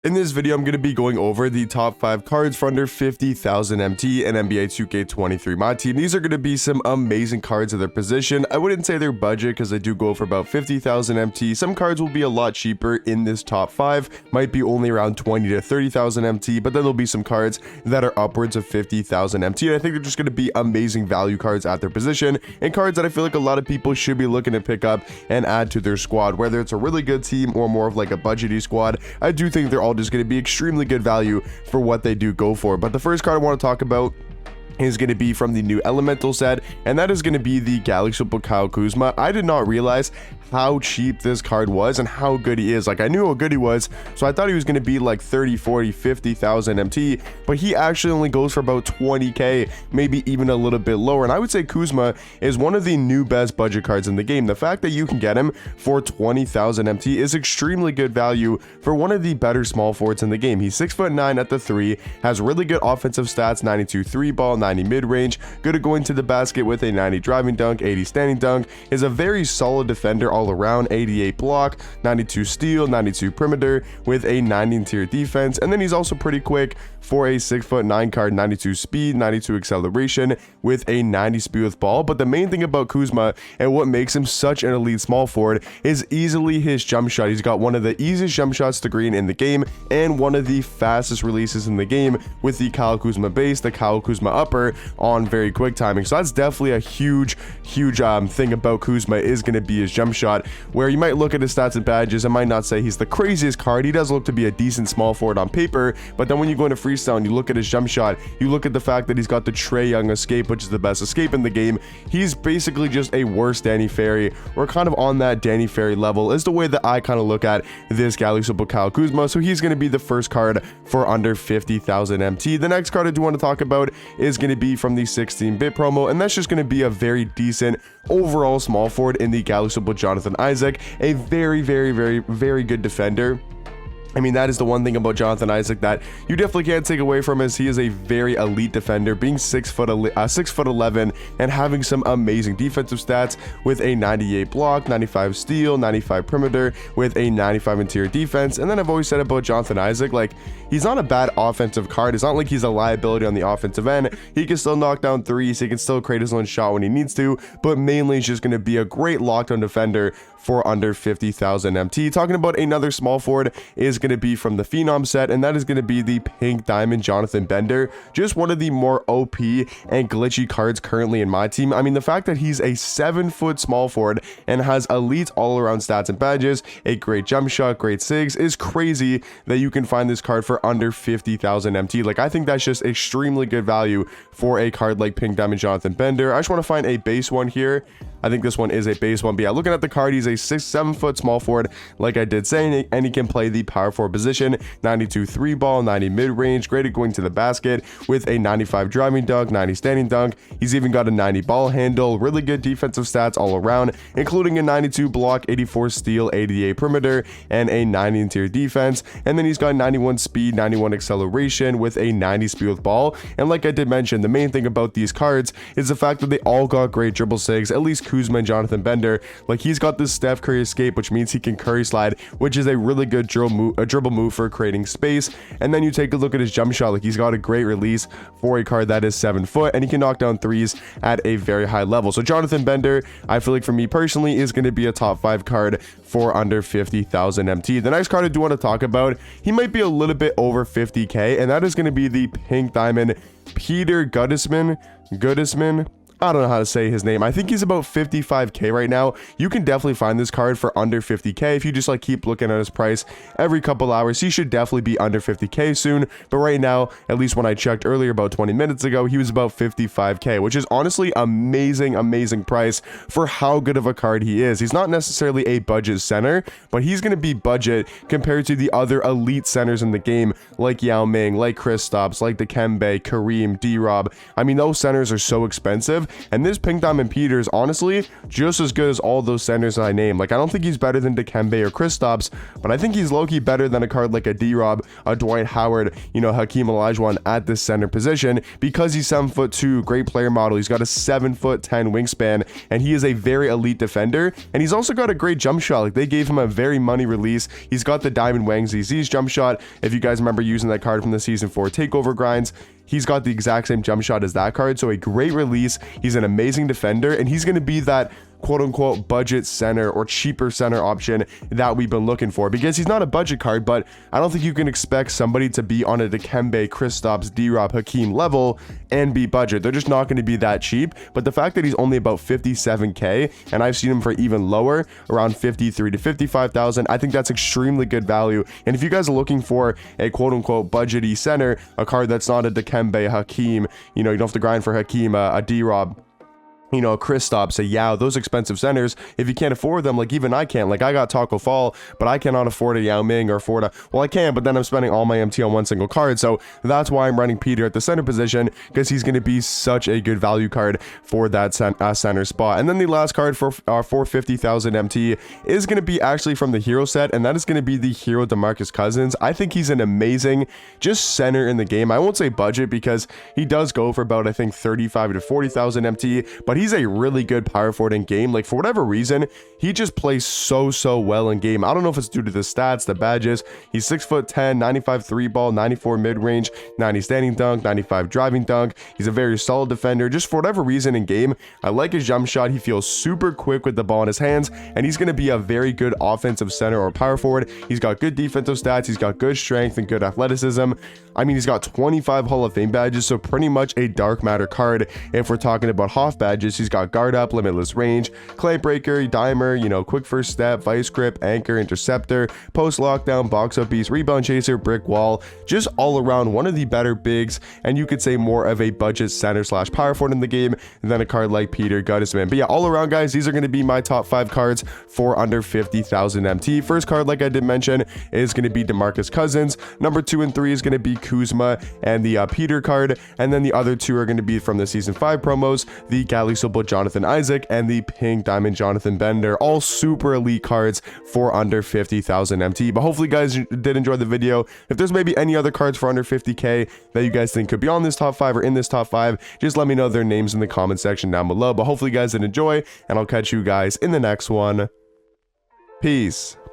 In this video, I'm going to be going over the top 5 cards for under 50,000 MT in NBA 2K23 Myteam. These are going to be some amazing cards of their position. I wouldn't say their budget because they do go for about 50,000 MT. Some cards will be a lot cheaper in this top 5, might be only around 20 to 30,000 MT, but then there'll be some cards that are upwards of 50,000 MT. And I think they're just going to be amazing value cards at their position and cards that I feel like a lot of people should be looking to pick up and add to their squad, whether it's a really good team or more of like a budgety squad. I do think they're all just going to be extremely good value for what they do go for. But the first card I want to talk about is going to be from the new elemental set, and that is going to be the Galaxy Kuzma. I did not realize how cheap this card was and how good he is. Like, I knew how good he was, so I thought he was going to be like 30, 40, 50,000 MT, but he actually only goes for about 20k, maybe even a little bit lower. And I would say Kuzma is one of the new best budget cards in the game. The fact that you can get him for 20,000 MT is extremely good value for one of the better small forwards in the game. He's 6'9" at the 3, has really good offensive stats, 92 3 ball, 90 mid-range, good at going to the basket with a 90 driving dunk, 80 standing dunk, is a very solid defender all around, 88 block, 92 steal, 92 perimeter with a 90 interior defense, and then he's also pretty quick for a 6'9" card, 92 speed, 92 acceleration with a 90 speed with ball. But the main thing about Kuzma and what makes him such an elite small forward is easily his jump shot. He's got one of the easiest jump shots to green in the game and one of the fastest releases in the game with the Kuzma base, the Kuzma upper on very quick timing. So that's definitely a huge thing about Kuzma is going to be his jump shot, where you might look at his stats and badges and might not say he's the craziest card. He does look to be a decent small forward on paper, but then when you go into freestyle and you look at his jump shot, you look at the fact that he's got the Trae Young escape, which is the best escape in the game. He's basically just a worse Danny Ferry, or kind of on that Danny Ferry level is the way that I kind of look at this Galaxy Kuzma. So he's going to be the first card for under 50,000 MT. The next card I do want to talk about is going to be from the 16-bit promo, and that's just going to be a very decent overall small forward in the Galaxy Jonathan Isaac, a very good defender. I mean, that is the one thing about Jonathan Isaac that you definitely can't take away from, is he is a very elite defender, being 6'11" and having some amazing defensive stats with a 98 block, 95 steal, 95 perimeter with a 95 interior defense. And then I've always said about Jonathan Isaac, like, he's not a bad offensive card. It's not like he's a liability on the offensive end. He can still knock down threes, he can still create his own shot when he needs to, but mainly he's just going to be a great lockdown defender for under 50,000 MT. Talking about another small forward is going to be from the Phenom set, and that is going to be the Pink Diamond Jonathan Bender. Just one of the more OP and glitchy cards currently in my team. I mean, the fact that he's a 7-foot small forward and has elite all-around stats and badges, a great jump shot, great sigs, is crazy that you can find this card for under 50,000 MT. Like, I think that's just extremely good value for a card like Pink Diamond Jonathan Bender. I just want to find a base one here. I think this one is a base one, but yeah, looking at the card, he's a 6'7" small forward, like I did say, and he can play the power forward position, 92 3 ball, 90 mid-range, great at going to the basket with a 95 driving dunk, 90 standing dunk. He's even got a 90 ball handle, really good defensive stats all around, including a 92 block, 84 steal, 88 perimeter, and a 90 interior defense. And then he's got 91 speed, 91 acceleration with a 90 speed with ball. And like I did mention, the main thing about these cards is the fact that they all got great dribble sigs, at least Kuzma and Jonathan Bender. Like, he's got this Steph Curry escape, which means he can curry slide, which is a really good dribble move for creating space. And then you take a look at his jump shot. Like, he's got a great release for a card that is 7 foot, and he can knock down threes at a very high level. So Jonathan Bender, I feel like for me personally, is going to be a top 5 card for under 50,000 MT. The next card I do want to talk about, he might be a little bit over 50k, and that is going to be the Pink Diamond Peter Goodisman. I don't know how to say his name. I think he's about 55k right now. You can definitely find this card for under 50k if you just like keep looking at his price every couple hours. He should definitely be under 50k soon, but right now, at least when I checked earlier about 20 minutes ago, he was about 55k, which is honestly amazing price for how good of a card he is. He's not necessarily a budget center, but he's going to be budget compared to the other elite centers in the game, like Yao Ming, like Kristaps, like Dikembe, Kareem, D-Rob. I mean, those centers are so expensive And this Pink Diamond Peter is honestly just as good as all those centers I named. Like, I don't think he's better than Dikembe or Kristaps, but I think he's low-key better than a card like a D-Rob, a Dwight Howard, you know, Hakeem Olajuwon at this center position, because he's 7'2", great player model. He's got a 7'10" wingspan, and he is a very elite defender. And he's also got a great jump shot. Like, they gave him a very money release. He's got the Diamond Wang ZZ's jump shot. If you guys remember using that card from the Season 4 takeover grinds, he's got the exact same jump shot as that card. So a great release. He's an amazing defender, and he's going to be that quote-unquote budget center or cheaper center option that we've been looking for, because he's not a budget card, but I don't think you can expect somebody to be on a Dikembe, Kristaps, D-Rob, Hakeem level and be budget. They're just not going to be that cheap. But the fact that he's only about 57k, and I've seen him for even lower, around 53 to 55,000, I think that's extremely good value. And if you guys are looking for a quote-unquote budgety center, a card that's not a Dikembe, Hakeem, you know, you don't have to grind for Hakeem, a D-Rob, you know, Kristaps, a Yao, those expensive centers, if you can't afford them, like even I can't. Like, I got Taco Fall, but I cannot afford a Yao Ming or afford a, well, I can, but then I'm spending all my MT on one single card. So that's why I'm running Peter at the center position, because he's going to be such a good value card for that center spot. And then the last card for 450,000 MT is going to be actually from the hero set, and that is going to be the hero DeMarcus Cousins. I think he's an amazing just center in the game. I won't say budget, because he does go for about, I think, 35 to 40,000 MT, but he's a really good power forward in game. Like, for whatever reason, he just plays so well in game. I don't know if it's due to the stats, the badges. He's 6'10", 95 3 ball, 94 mid-range, 90 standing dunk, 95 driving dunk. He's a very solid defender. Just for whatever reason in game, I like his jump shot. He feels super quick with the ball in his hands, and he's going to be a very good offensive center or power forward. He's got good defensive stats. He's got good strength and good athleticism. I mean, he's got 25 Hall of Fame badges, so pretty much a dark matter card. If we're talking about Hoff badges, he's got guard up, limitless range, clay breaker, dimer, you know, quick first step, vice grip, anchor, interceptor, post lockdown, box up beast, rebound chaser, brick wall, just all around one of the better bigs, and you could say more of a budget center slash power forward in the game than a card like Peter Guttisman. But yeah, all around, guys, these are going to be my top 5 cards for under 50,000 MT. First card, like I did mention, is going to be DeMarcus Cousins. Number 2 and 3 is going to be Kuzma and the Peter card, and then the other 2 are going to be from the Season 5 promos, the Gallisobo Jonathan Isaac and the Pink Diamond Jonathan Bender, all super elite cards for under 50,000 MT. But hopefully, guys did enjoy the video. If there's maybe any other cards for under 50k that you guys think could be on this top 5 or in this top 5, just let me know their names in the comment section down below. But hopefully, you guys did enjoy, and I'll catch you guys in the next one. Peace.